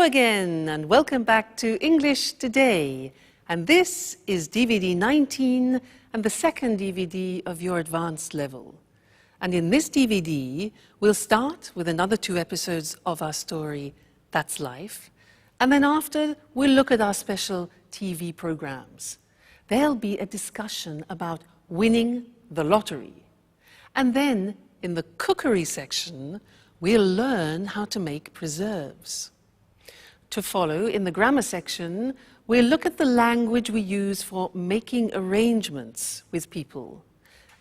again, and welcome back to English Today. And this is DVD 19 and the second DVD of your advanced level. And in this DVD, we'll start with another 2 episodes of our story, That's Life. And then after, we'll look at our special TV programs. There'll be a discussion about winning the lottery. And then, in the cookery section, we'll learn how to make preserves. To follow, in the grammar section, we'll look at the language we use for making arrangements with people.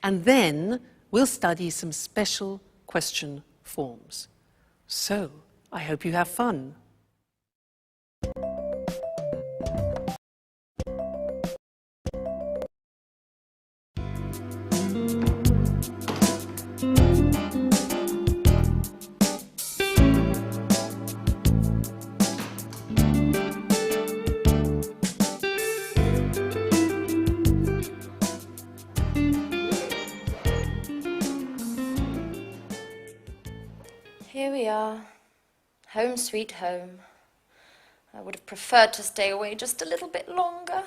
And then we'll study some special question forms. So, I hope you have fun. Here we are, home sweet home. I would have preferred to stay away just a little bit longer.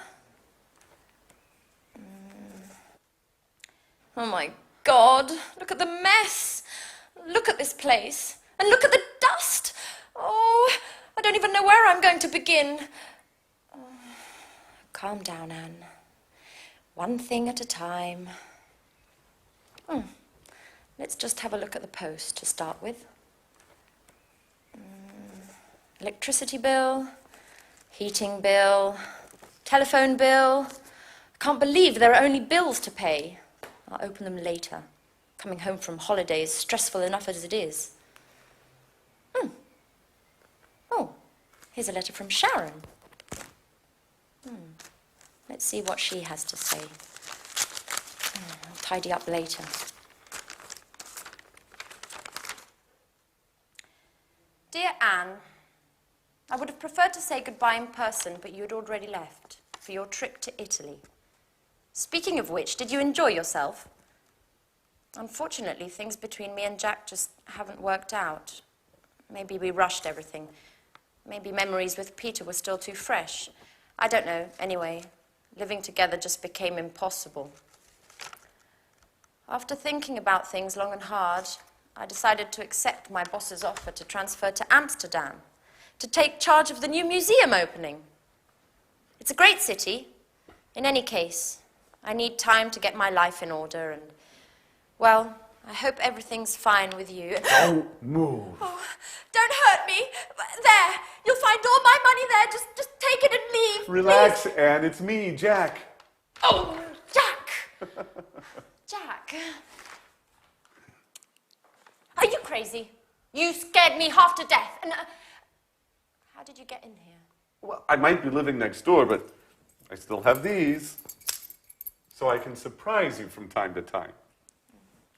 Oh my God, look at the mess. Look at this place, and look at the dust. Oh, I don't even know where I'm going to begin. Oh, calm down, Anne. One thing at a time. Let's just have a look at the post to start with. Electricity bill, heating bill, telephone bill. I can't believe there are only bills to pay. I'll open them later. Coming home from holiday is stressful enough as it is. Oh, here's a letter from Sharon. Let's see what she has to say. I'll tidy up later. Dear Anne, I would have preferred to say goodbye in person, but you had already left for your trip to Italy. Speaking of which, did you enjoy yourself? Unfortunately, things between me and Jack just haven't worked out. Maybe we rushed everything. Maybe memories with Peter were still too fresh. I don't know. Anyway, living together just became impossible. After thinking about things long and hard, I decided to accept my boss's offer to transfer to Amsterdam, to take charge of the new museum opening. It's a great city. In any case, I need time to get my life in order and, well, I hope everything's fine with you. Don't move. Oh, don't hurt me. There, you'll find all my money there. Just take it and leave. Relax, please. Anne. It's me, Jack. Oh, Jack. Jack. Are you crazy? You scared me half to death. And how did you get in here? Well, I might be living next door, but I still have these. So I can surprise you from time to time.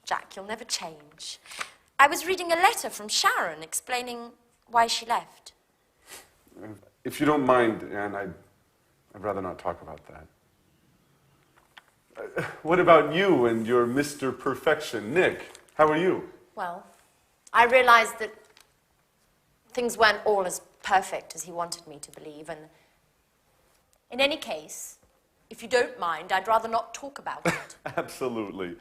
Jack, you'll never change. I was reading a letter from Sharon explaining why she left. If you don't mind, Anne, I'd rather not talk about that. What about you and your Mr. Perfection, Nick? How are you? Well, I realized that things weren't all as perfect as he wanted me to believe, and in any case, if you don't mind, I'd rather not talk about it. Absolutely.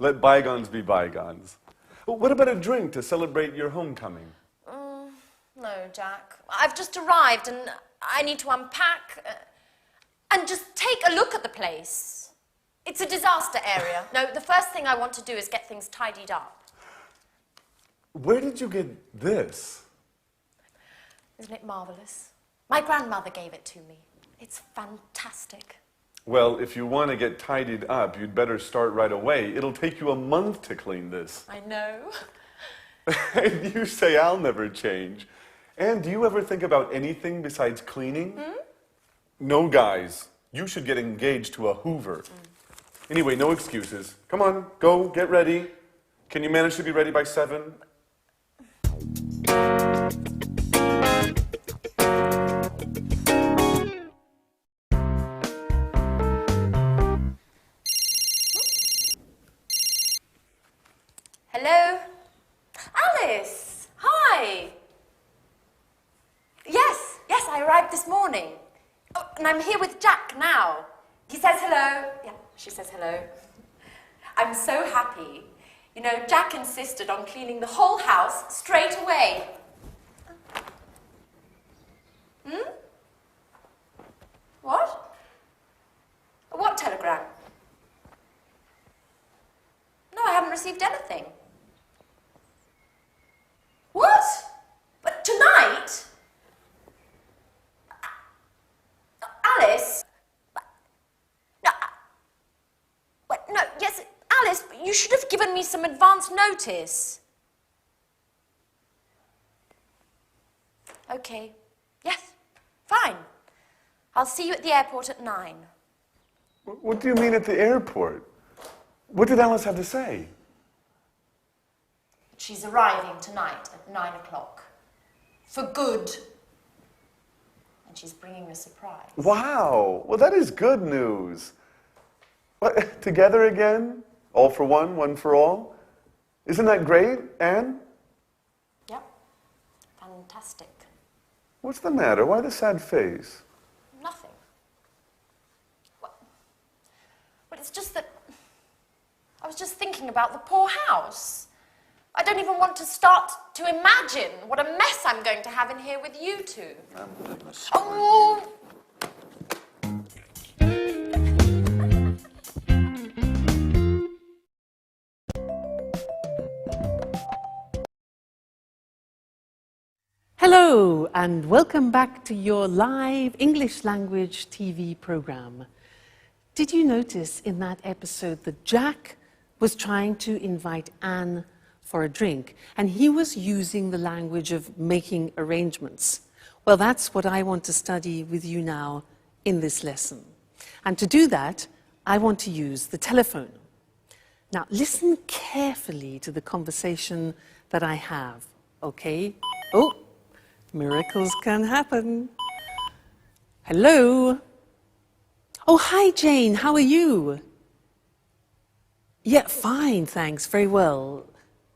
Let bygones be bygones. What about a drink to celebrate your homecoming? No, Jack. I've just arrived and I need to unpack and just take a look at the place. It's a disaster area. No, the first thing I want to do is get things tidied up. Where did you get this? Isn't it marvelous? My grandmother gave it to me. It's fantastic. Well, if you want to get tidied up, you'd better start right away. It'll take you a month to clean this. I know. And you say I'll never change. And do you ever think about anything besides cleaning? No, guys. You should get engaged to a Hoover. Anyway, no excuses. Come on, go, get ready. Can you manage to be ready by 7? Hello? Alice! Hi! Yes, And I'm here with Jack now. He says hello. Yeah, she says hello. I'm so happy. You know, Jack insisted on cleaning the whole house straight away. Hmm? What? What telegram? No, I haven't received anything. What? But tonight? Alice? No, no, yes, Alice, but you should have given me some advance notice. Okay, yes, fine. I'll see you at the airport at 9. What do you mean at the airport? What did Alice have to say? She's arriving tonight at 9 o'clock. For good. And she's bringing a surprise. Wow, well that is good news. What, together again? All for one, one for all? Isn't that great, Anne? Yep, fantastic. What's the matter? Why the sad face? Nothing. Well, it's just that I was just thinking about the poor house. I don't even want to start to imagine what a mess I'm going to have in here with you two. Oh! Hello, and welcome back to your live English language TV program. Did you notice in that episode that Jack was trying to invite Anne for a drink, and he was using the language of making arrangements? Well, that's what I want to study with you now in this lesson. And to do that, I want to use the telephone. Now, listen carefully to the conversation that I have, okay? Oh, miracles can happen. Hello? Oh, hi, Jane. How are you? Yeah, fine, thanks. Very well.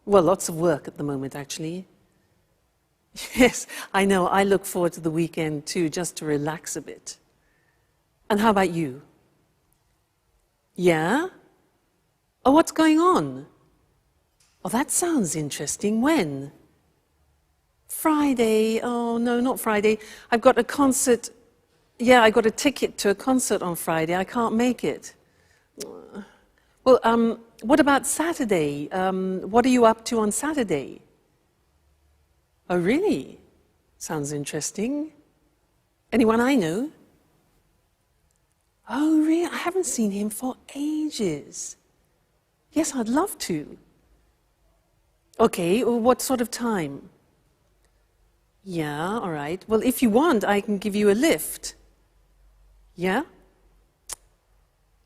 Well, lots of work at the moment, actually. Yes, I know. I look forward to the weekend, too, just to relax a bit. And how about you? Yeah? Oh, what's going on? Oh, that sounds interesting. When? Friday. Oh, no, not Friday. I've got a concert. Yeah, I got a ticket to a concert on Friday. I can't make it. Well, what about Saturday? What are you up to on Saturday? Oh, really? Sounds interesting. Anyone I know? Oh, really? I haven't seen him for ages. Yes, I'd love to. Okay, well, what sort of time? Yeah, all right. Well, if you want, I can give you a lift. Yeah?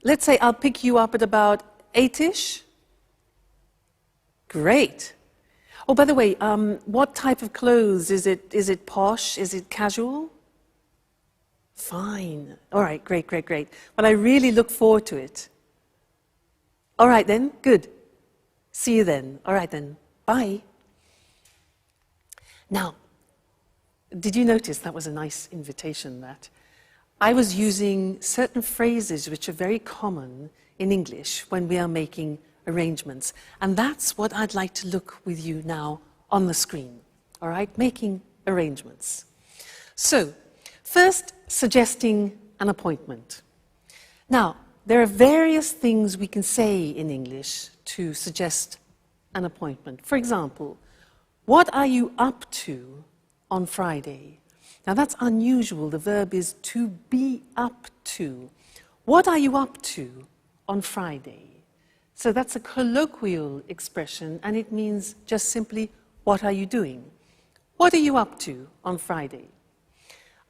Let's say I'll pick you up at about 8-ish. Great. Oh, by the way, what type of clothes? Is it posh? Is it casual? Fine. All right, great, great, great. Well, I really look forward to it. All right then, good. See you then. All right then. Bye. Now, did you notice that was a nice invitation, that? I was using certain phrases which are very common in English when we are making arrangements. And that's what I'd like to look with you now on the screen. All right, making arrangements. So, first, suggesting an appointment. Now, there are various things we can say in English to suggest an appointment. For example, what are you up to on Friday? Now that's unusual. The verb is to be up to. What are you up to on Friday? So that's a colloquial expression, and it means just simply, what are you doing? What are you up to on Friday?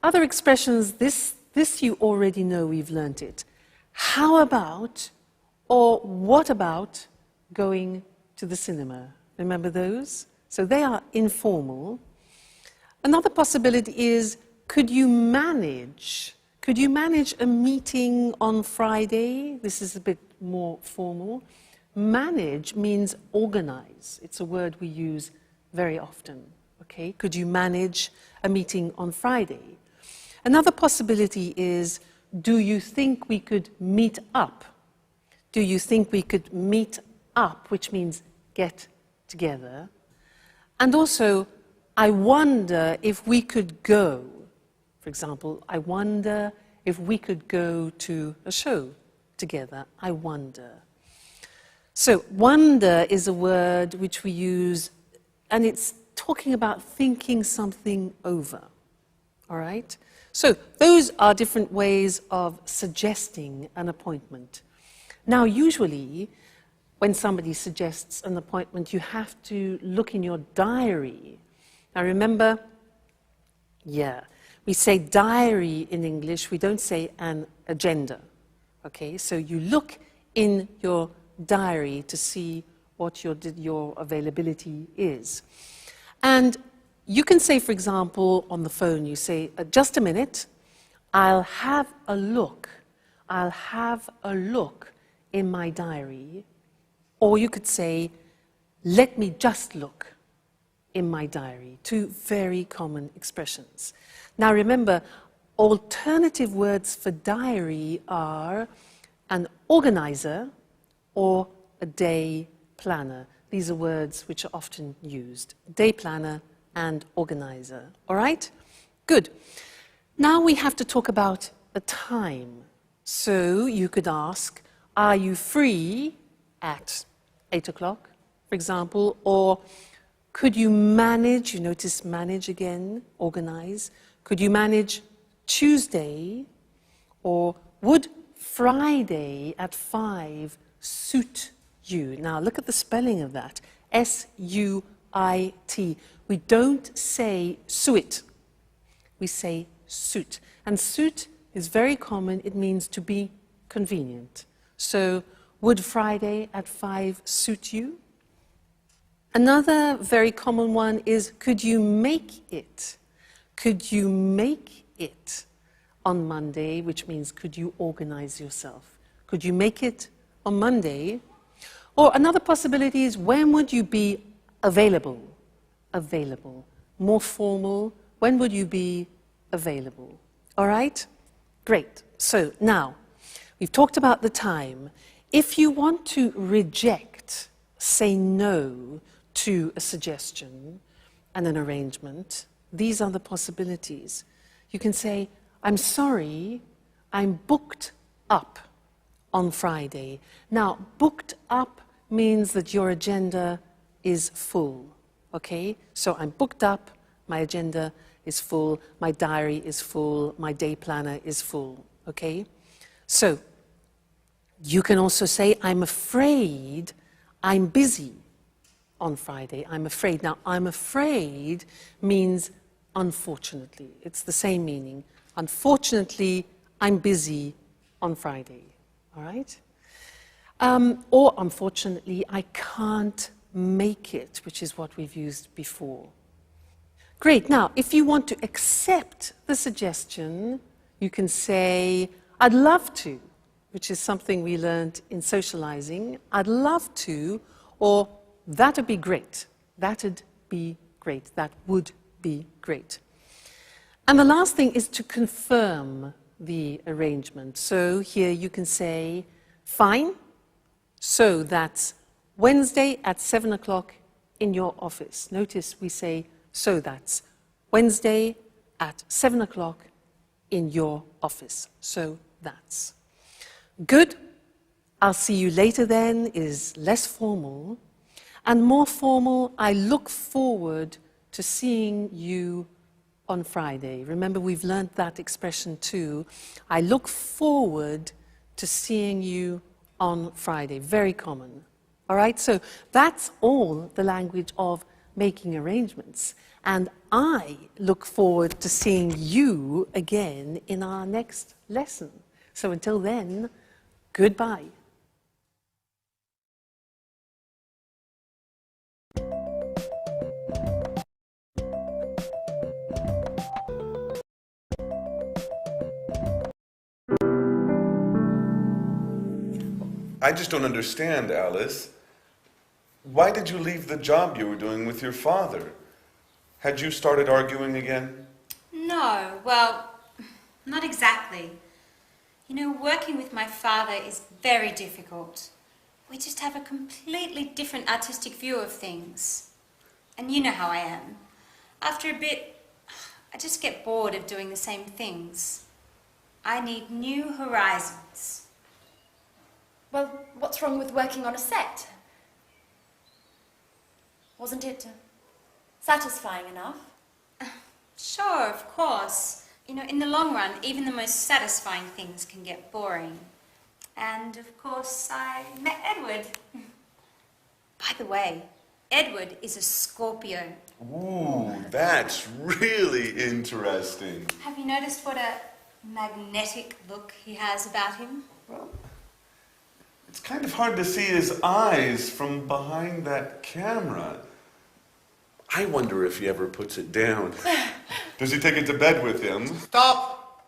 Other expressions, this you already know, we've learnt it. How about, or what about going to the cinema? Remember those? So they are informal. Another possibility is, could you manage a meeting on Friday? This is a bit more formal. Manage means organize. It's a word we use very often. Okay? Could you manage a meeting on Friday? Another possibility is, do you think we could meet up? Do you think we could meet up, which means get together? And also, I wonder if we could go. For example, I wonder if we could go to a show together. I wonder. So, wonder is a word which we use, and it's talking about thinking something over. All right? So, those are different ways of suggesting an appointment. Now, usually, when somebody suggests an appointment, you have to look in your diary. Now, remember, we say diary in English, we don't say an agenda. Okay, so you look in your diary to see what your availability is. And you can say, for example, on the phone, you say, just a minute, I'll have a look. I'll have a look in my diary. Or you could say, let me just look in my diary. Two very common expressions. Now remember, alternative words for diary are an organizer or a day planner. These are words which are often used. Day planner and organizer. All right? Good. Now we have to talk about a time. So you could ask, are you free at 8 o'clock, for example? Or could you manage, you notice manage again, organize. Could you manage Tuesday? Or would Friday at 5 suit you? Now look at the spelling of that. S-U-I-T. We don't say suit. We say suit. And suit is very common. It means to be convenient. So, would Friday at 5 suit you? Another very common one is, could you make it? Could you make it on Monday, which means could you organize yourself? Could you make it on Monday? Or another possibility is, when would you be available? Available. More formal, when would you be available? All right? Great. So now, we've talked about the time. If you want to reject, say no to a suggestion and an arrangement, these are the possibilities. You can say, I'm sorry, I'm booked up on Friday. Now, booked up means that your agenda is full, okay? So I'm booked up, my agenda is full, my diary is full, my day planner is full, okay? So, you can also say, I'm afraid I'm busy on Friday. I'm afraid. Now, I'm afraid means unfortunately. It's the same meaning. Unfortunately, I'm busy on Friday. All right? Or unfortunately, I can't make it, which is what we've used before. Great. Now, if you want to accept the suggestion, you can say, I'd love to, which is something we learned in socializing. I'd love to, or that'd be great. That'd be great. That would be great. And the last thing is to confirm the arrangement. So here you can say, fine, so that's Wednesday at 7 o'clock in your office. Notice we say, so that's Wednesday at 7 o'clock in your office. So that's. Good. I'll see you later then is less formal. And more formal, I look forward to seeing you on Friday. Remember, we've learned that expression too. I look forward to seeing you on Friday. Very common. All right, so that's all the language of making arrangements. And I look forward to seeing you again in our next lesson. So until then, goodbye. I just don't understand, Alice. Why did you leave the job you were doing with your father? Had you started arguing again? No, well, Not exactly. You know, working with my father is very difficult. We just have a completely different artistic view of things. And you know how I am. After a bit, I just get bored of doing the same things. I need new horizons. Well, what's wrong with working on a set? Wasn't it satisfying enough? Sure, of course. You know, in the long run, even the most satisfying things can get boring. And, of course, I met Edward. By the way, Edward is a Scorpio. Ooh, that's really interesting. Have you noticed what a magnetic look he has about him? Well, it's kind of hard to see his eyes from behind that camera. I wonder if he ever puts it down. Does he take it to bed with him? Stop!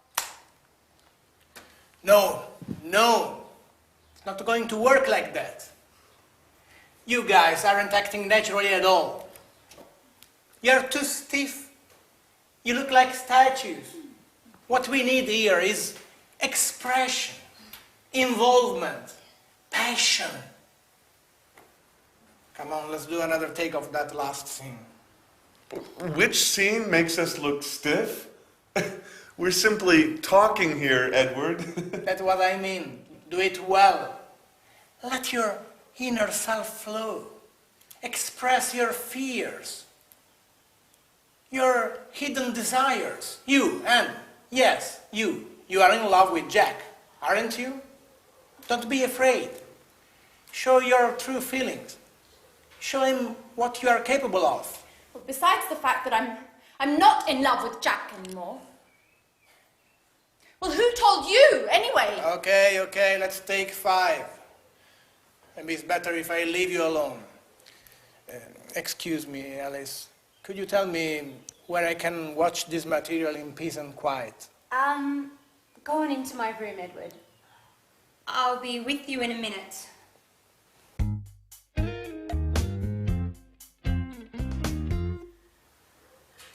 No, no. It's not going to work like that. You guys aren't acting naturally at all. You're too stiff. You look like statues. What we need here is expression, involvement, passion. Come on, let's do another take of that last scene. Which scene makes us look stiff? We're simply talking here, Edward. That's what I mean. Do it well. Let your inner self flow. Express your fears, your hidden desires. You, and yes, you are in love with Jack, aren't you? Don't be afraid. Show your true feelings. Show him what you are capable of. Well, besides the fact that I'm not in love with Jack anymore. Well, who told you, anyway? Okay, let's take 5. Maybe it's better if I leave you alone. Excuse me, Alice. Could you tell me where I can watch this material in peace and quiet? Go on into my room, Edward. I'll be with you in a minute.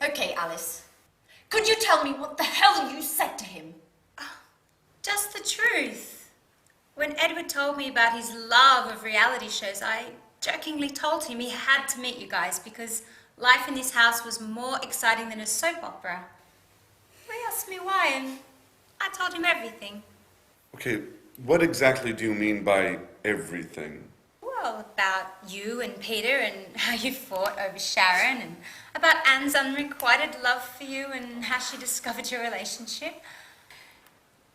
Okay, Alice. Could you tell me what the hell you said to him? Just the truth. When Edward told me about his love of reality shows, I jokingly told him he had to meet you guys because life in this house was more exciting than a soap opera. He asked me why, and I told him everything. Okay, what exactly do you mean by everything? Well, about you and Peter and how you fought over Sharon, and about Anne's unrequited love for you and how she discovered your relationship.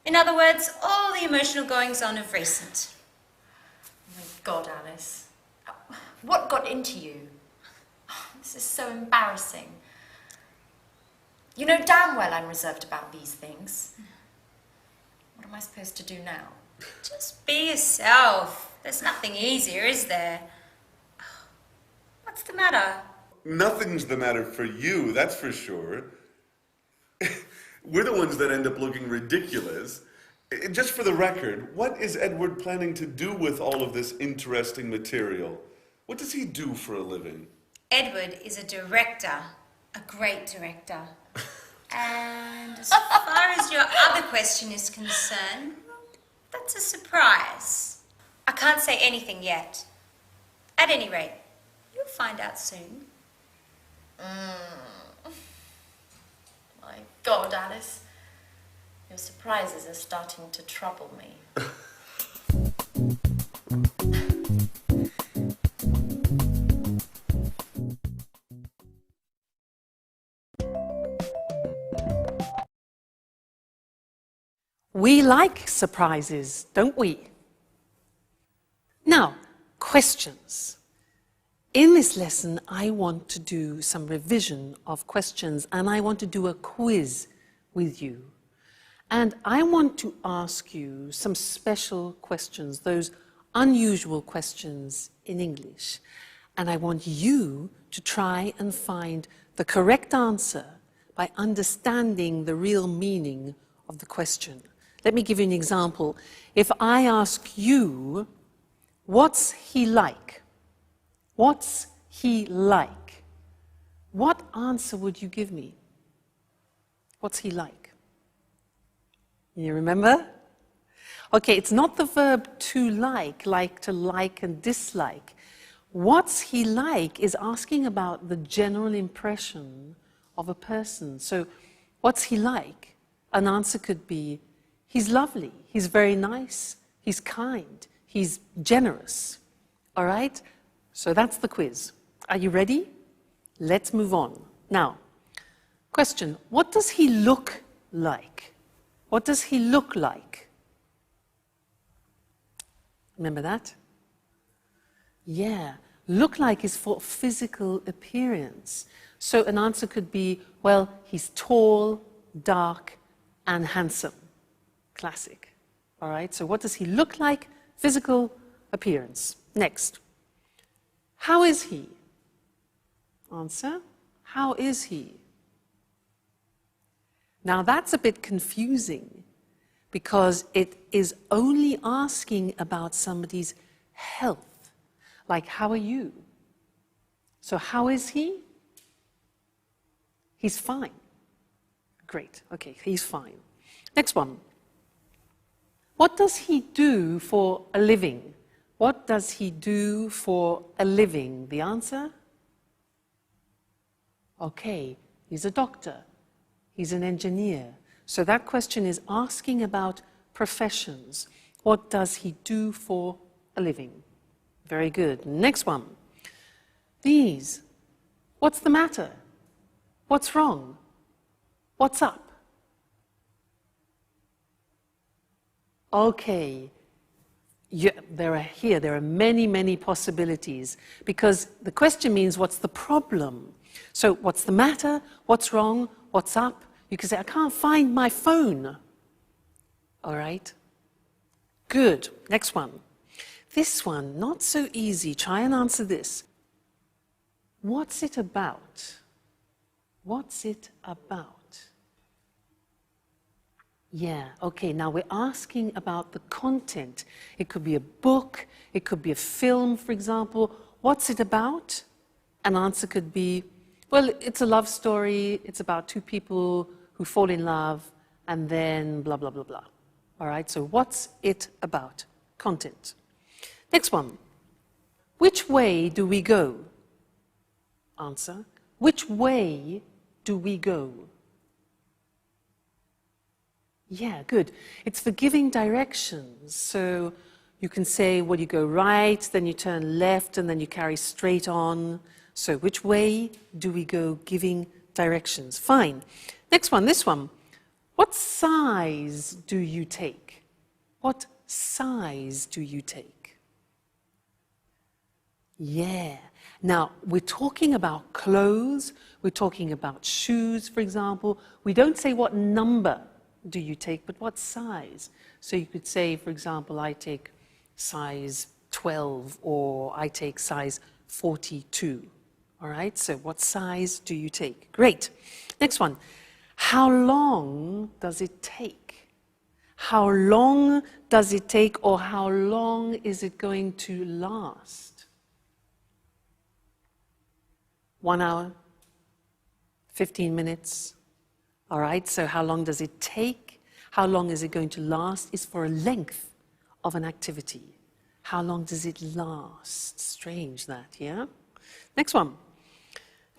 In other words, all the emotional goings-on of recent. Oh my God, Alice. What got into you? This is so embarrassing. You know damn well I'm reserved about these things. What am I supposed to do now? Just be yourself. There's nothing easier, is there? What's the matter? Nothing's the matter for you, that's for sure. We're the ones that end up looking ridiculous. Just for the record, what is Edward planning to do with all of this interesting material? What does he do for a living? Edward is a director, a great director. And as far as your other question is concerned, that's a surprise. I can't say anything yet. At any rate, you'll find out soon. My God, Alice. Your surprises are starting to trouble me. We like surprises, don't we? Now, questions. In this lesson, I want to do some revision of questions, and I want to do a quiz with you. And I want to ask you some special questions, those unusual questions in English. And I want you to try and find the correct answer by understanding the real meaning of the question. Let me give you an example. If I ask you, what's he like? What's he like? What answer would you give me? What's he like? You remember? Okay, it's not the verb to like to like and dislike. What's he like is asking about the general impression of a person. So, what's he like? An answer could be, he's lovely, he's very nice, he's kind, he's generous. All right? So that's the quiz. Are you ready? Let's move on. Now, question, what does he look like? What does he look like? Remember that? Yeah, look like is for physical appearance. So an answer could be, well, he's tall, dark, and handsome. Classic. All right, so what does he look like? Physical appearance. Next. How is he? Answer, how is he? Now that's a bit confusing because it is only asking about somebody's health. Like, how are you? So how is he? He's fine. Great, okay, he's fine. Next one. What does he do for a living? What does he do for a living? The answer? Okay, he's a doctor. He's an engineer. So that question is asking about professions. What does he do for a living? Very good. Next one. These. What's the matter? What's wrong? What's up? Okay. Yeah, there are many, many possibilities because the question means what's the problem? So what's the matter? What's wrong? What's up? You can say, I can't find my phone. All right? Good. Next one. This one, not so easy. Try and answer this. What's it about? What's it about? Yeah, okay, now we're asking about the content. It could be a book, it could be a film, for example. What's it about? An answer could be, well, it's a love story, it's about two people who fall in love, and then blah, blah, blah, blah. All right, so what's it about? Content. Next one. Which way do we go? Answer. Which way do we go? Yeah, good. It's for giving directions. So you can say, well, you go right, then you turn left, and then you carry straight on. So which way do we go? Giving directions. Fine. Next one, this one. What size do you take? What size do you take? Yeah. Now, we're talking about clothes. We're talking about shoes, for example. We don't say what number do you take, but what size? So you could say, for example, I take size 12 or I take size 42. All right, so what size do you take? Great. Next one. How long does it take? How long does it take or how long is it going to last? 1 hour? 15 minutes? All right, so how long does it take? How long is it going to last? Is for a length of an activity. How long does it last? Strange that, yeah? Next one.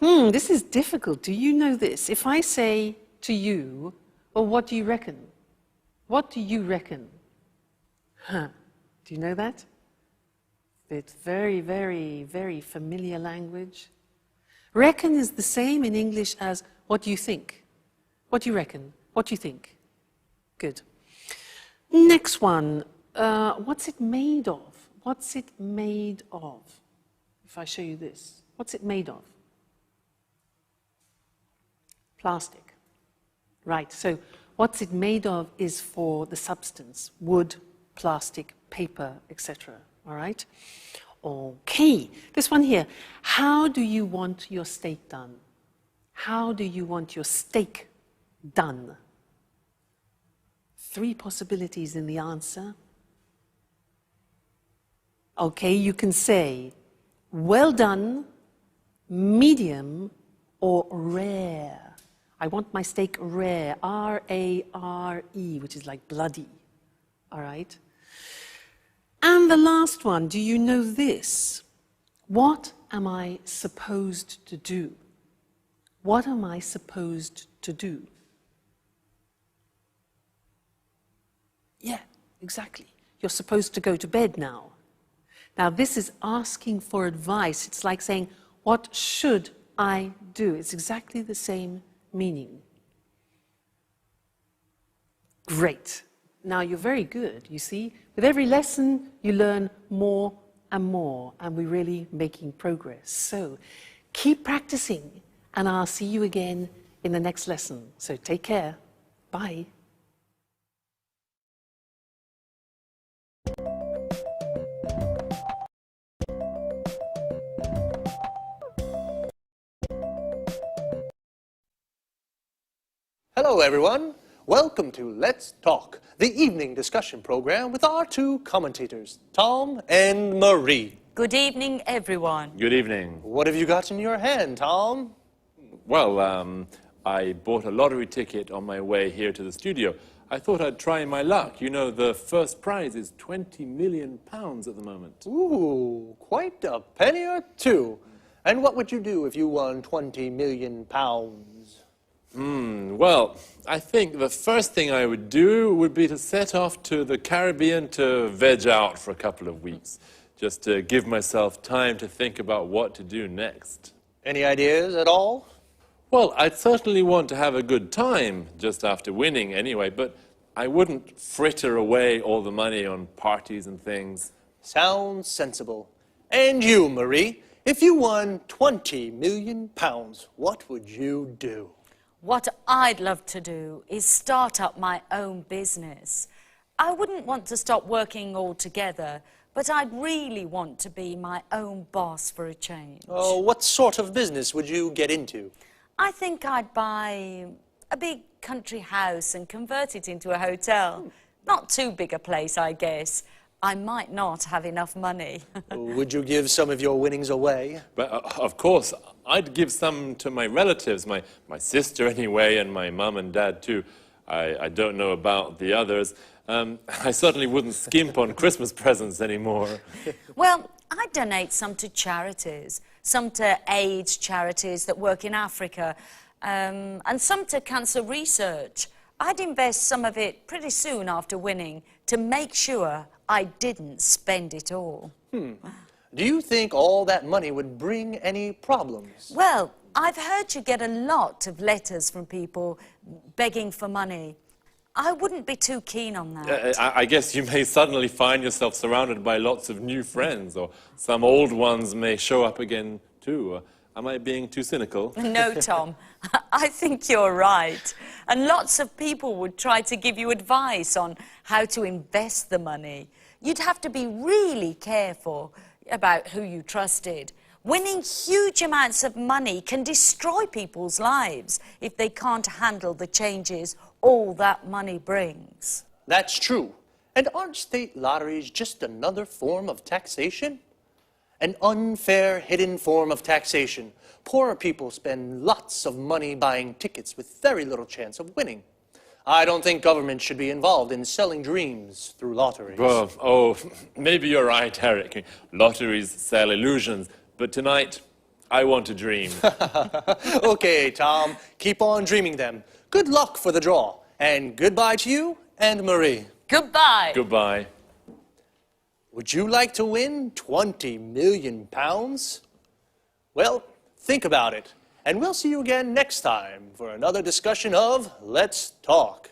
This is difficult. Do you know this? If I say to you, well, what do you reckon? What do you reckon? Huh. Do you know that? It's very, very, very familiar language. Reckon is the same in English as what do you think? What do you reckon? What do you think? Good. Next one. What's it made of? What's it made of? If I show you this, what's it made of? Plastic. Right, so what's it made of is for the substance. Wood, plastic, paper, etc. All right? Okay, this one here. How do you want your steak done? How do you want your steak done? 3 possibilities in the answer. Okay, you can say well done, medium, or rare. I want my steak rare, R-A-R-E, which is like bloody, all right? And the last one, do you know this? What am I supposed to do? What am I supposed to do? Yeah, exactly. You're supposed to go to bed now. Now, this is asking for advice. It's like saying, what should I do? It's exactly the same meaning. Great. Now, you're very good, you see. With every lesson, you learn more and more, and we're really making progress. So, keep practicing, and I'll see you again in the next lesson. So, take care. Bye. Hello, everyone. Welcome to Let's Talk, the evening discussion program with our two commentators, Tom and Marie. Good evening, everyone. Good evening. What have you got in your hand, Tom? Well, I bought a lottery ticket on my way here to the studio. I thought I'd try my luck. You know, the first prize is £20 million at the moment. Ooh, quite a penny or two. And what would you do if you won £20 million? Well, I think the first thing I would do would be to set off to the Caribbean to veg out for a couple of weeks, just to give myself time to think about what to do next. Any ideas at all? Well, I'd certainly want to have a good time just after winning anyway, but I wouldn't fritter away all the money on parties and things. Sounds sensible. And you, Marie, if you won £20 million, what would you do? What I'd love to do is start up my own business. I wouldn't want to stop working altogether, but I'd really want to be my own boss for a change. Oh, what sort of business would you get into? I think I'd buy a big country house and convert it into a hotel. Not too big a place, I guess. I might not have enough money. Would you give some of your winnings away? But of course, I'd give some to my relatives, my sister anyway, and my mum and dad too. I don't know about the others. I certainly wouldn't skimp on Christmas presents anymore. Well, I'd donate some to charities, some to AIDS charities that work in Africa, and some to cancer research. I'd invest some of it pretty soon after winning to make sure I didn't spend it all. Do you think all that money would bring any problems? Well, I've heard you get a lot of letters from people begging for money. I wouldn't be too keen on that. I guess you may suddenly find yourself surrounded by lots of new friends, or some old ones may show up again too. Am I being too cynical? No, Tom. I think you're right. And lots of people would try to give you advice on how to invest the money. You'd have to be really careful about who you trusted. Winning huge amounts of money can destroy people's lives if they can't handle the changes all that money brings. That's true. And aren't state lotteries just another form of taxation? An unfair, hidden form of taxation. Poorer people spend lots of money buying tickets with very little chance of winning. I don't think government should be involved in selling dreams through lotteries. Well, maybe you're right, Eric. Lotteries sell illusions, but tonight, I want to dream. Okay, Tom, keep on dreaming them. Good luck for the draw, and goodbye to you and Marie. Goodbye. Goodbye. Would you like to win £20 million? Well, think about it, and we'll see you again next time for another discussion of Let's Talk.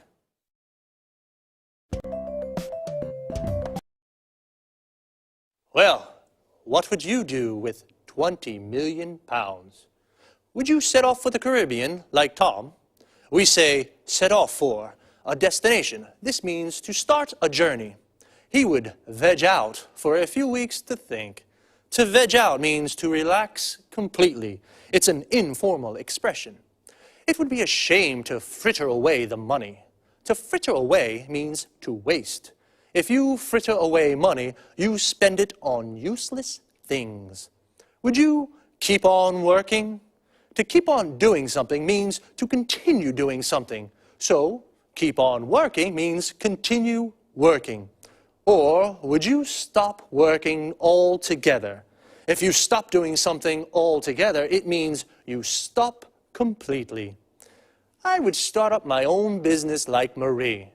Well, what would you do with £20 million? Would you set off for the Caribbean like Tom? We say set off for a destination. This means to start a journey. He would veg out for a few weeks to think. To veg out means to relax completely. It's an informal expression. It would be a shame to fritter away the money. To fritter away means to waste. If you fritter away money, you spend it on useless things. Would you keep on working? To keep on doing something means to continue doing something. So, keep on working means continue working. Or would you stop working altogether? If you stop doing something altogether, it means you stop completely. I would start up my own business like Marie.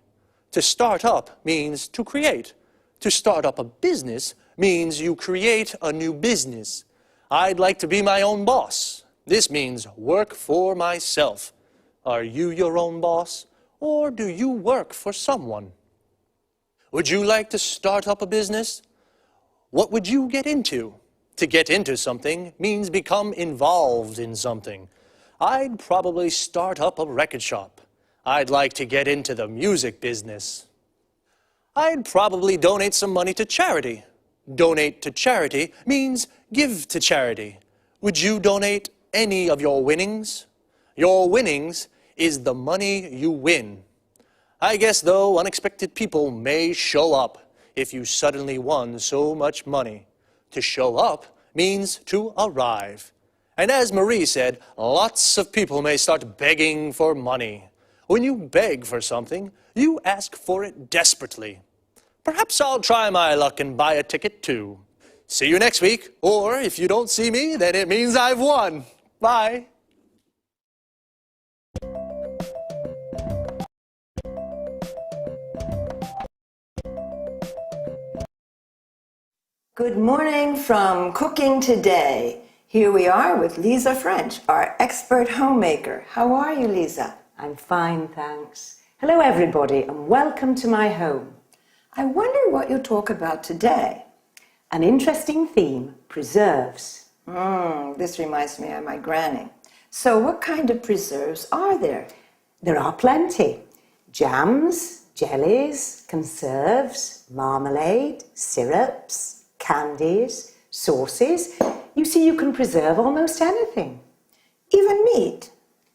To start up means to create. To start up a business means you create a new business. I'd like to be my own boss. This means work for myself. Are you your own boss, or do you work for someone? Would you like to start up a business? What would you get into? To get into something means become involved in something. I'd probably start up a record shop. I'd like to get into the music business. I'd probably donate some money to charity. Donate to charity means give to charity. Would you donate any of your winnings? Your winnings is the money you win. I guess, though, unexpected people may show up if you suddenly won so much money. To show up means to arrive. And as Marie said, lots of people may start begging for money. When you beg for something, you ask for it desperately. Perhaps I'll try my luck and buy a ticket too. See you next week, or if you don't see me, then it means I've won. Bye. Good morning from Cooking Today. Here we are with Lisa French, our expert homemaker. How are you, Lisa? I'm fine, thanks. Hello, everybody, and welcome to my home. I wonder what you'll talk about today. An interesting theme, preserves. This reminds me of my granny. So what kind of preserves are there? There are plenty. Jams, jellies, conserves, marmalade, syrups, candies, sauces. You see, you can preserve almost anything. Even meat?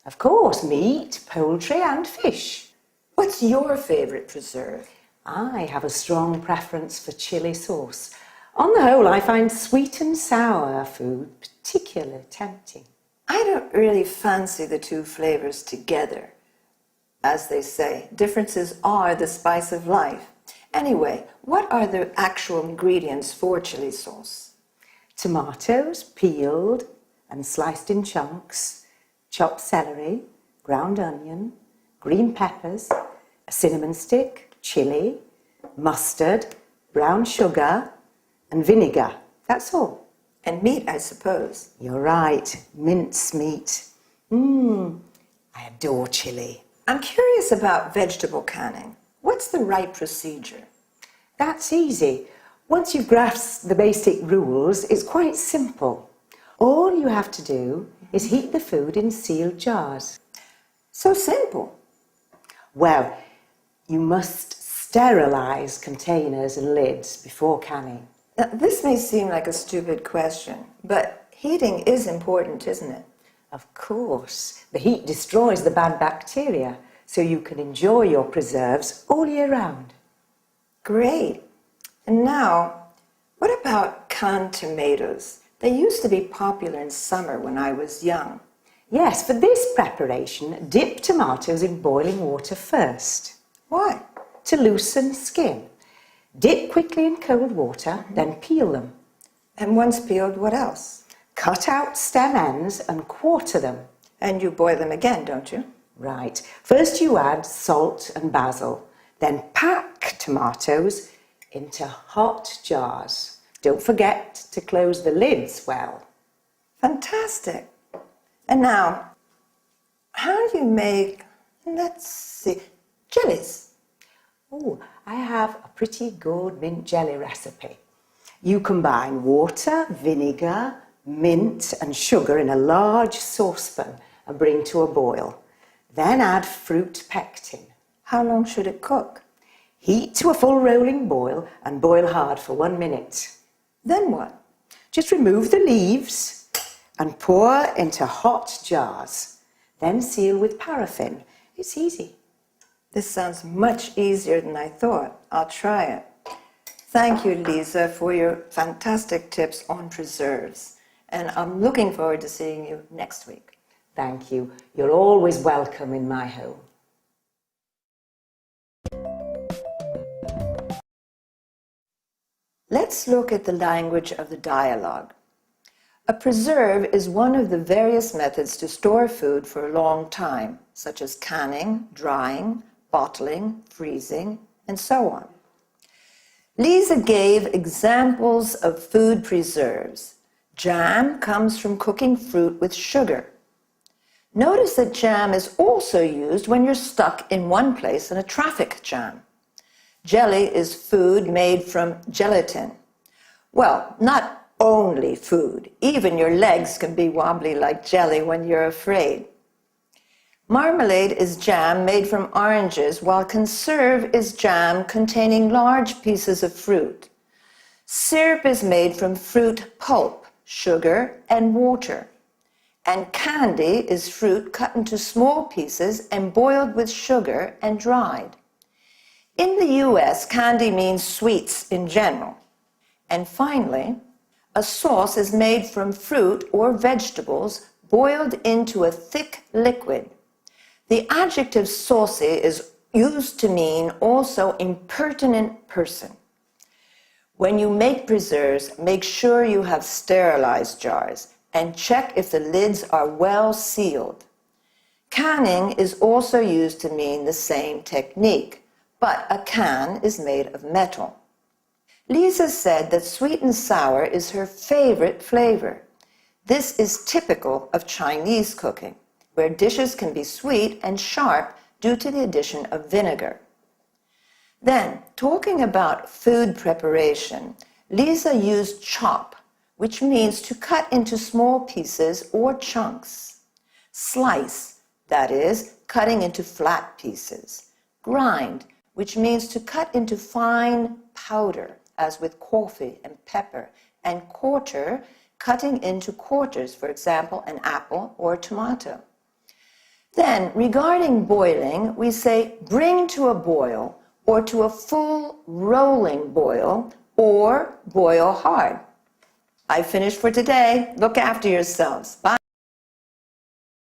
Of course, meat, poultry and fish. What's your favorite preserve? I have a strong preference for chili sauce. On the whole, I find sweet and sour food particularly tempting. I don't really fancy the two flavors together. As they say, differences are the spice of life. Anyway, what are the actual ingredients for chili sauce? Tomatoes, peeled and sliced in chunks, chopped celery, ground onion, green peppers, a cinnamon stick, chili, mustard, brown sugar, and vinegar. That's all. And meat, I suppose. You're right, mince meat. I adore chili. I'm curious about vegetable canning. What's the right procedure? That's easy. Once you've grasped the basic rules, it's quite simple. All you have to do is heat the food in sealed jars. So simple. Well, you must sterilize containers and lids before canning. Now, this may seem like a stupid question, but heating is important, isn't it? Of course, the heat destroys the bad bacteria, so you can enjoy your preserves all year round. Great. And now, what about canned tomatoes? They used to be popular in summer when I was young. Yes, for this preparation, dip tomatoes in boiling water first. Why? To loosen skin. Dip quickly in cold water, then peel them. And once peeled, what else? Cut out stem ends and quarter them. And you boil them again, don't you? Right. First you add salt and basil, then pack tomatoes into hot jars. Don't forget to close the lids well. Fantastic. And now, how do you make, let's see, jellies? Oh, I have a pretty good mint jelly recipe. You combine water, vinegar, mint and sugar in a large saucepan and bring to a boil. Then add fruit pectin. How long should it cook? Heat to a full rolling boil and boil hard for 1 minute. Then what? Just remove the leaves and pour into hot jars. Then seal with paraffin. It's easy. This sounds much easier than I thought. I'll try it. Thank you, Lisa, for your fantastic tips on preserves. And I'm looking forward to seeing you next week. Thank you. You're always welcome in my home. Let's look at the language of the dialogue. A preserve is one of the various methods to store food for a long time, such as canning, drying, bottling, freezing, and so on. Lisa gave examples of food preserves. Jam comes from cooking fruit with sugar. Notice that jam is also used when you're stuck in one place in a traffic jam. Jelly is food made from gelatin. Well, not only food. Even your legs can be wobbly like jelly when you're afraid. Marmalade is jam made from oranges, while conserve is jam containing large pieces of fruit. Syrup is made from fruit pulp, sugar, and water. And candy is fruit cut into small pieces and boiled with sugar and dried. In the US, candy means sweets in general. And finally, a sauce is made from fruit or vegetables boiled into a thick liquid. The adjective saucy is used to mean also impertinent person. When you make preserves, make sure you have sterilized jars and check if the lids are well sealed. Canning is also used to mean the same technique, but a can is made of metal. Lisa said that sweet and sour is her favorite flavor. This is typical of Chinese cooking, where dishes can be sweet and sharp due to the addition of vinegar. Then, talking about food preparation, Lisa used chop, which means to cut into small pieces or chunks. Slice, that is, cutting into flat pieces. Grind, which means to cut into fine powder, as with coffee and pepper. And quarter, cutting into quarters, for example, an apple or a tomato. Then, regarding boiling, we say bring to a boil, or to a full rolling boil, or boil hard. I finished for today. Look after yourselves. Bye.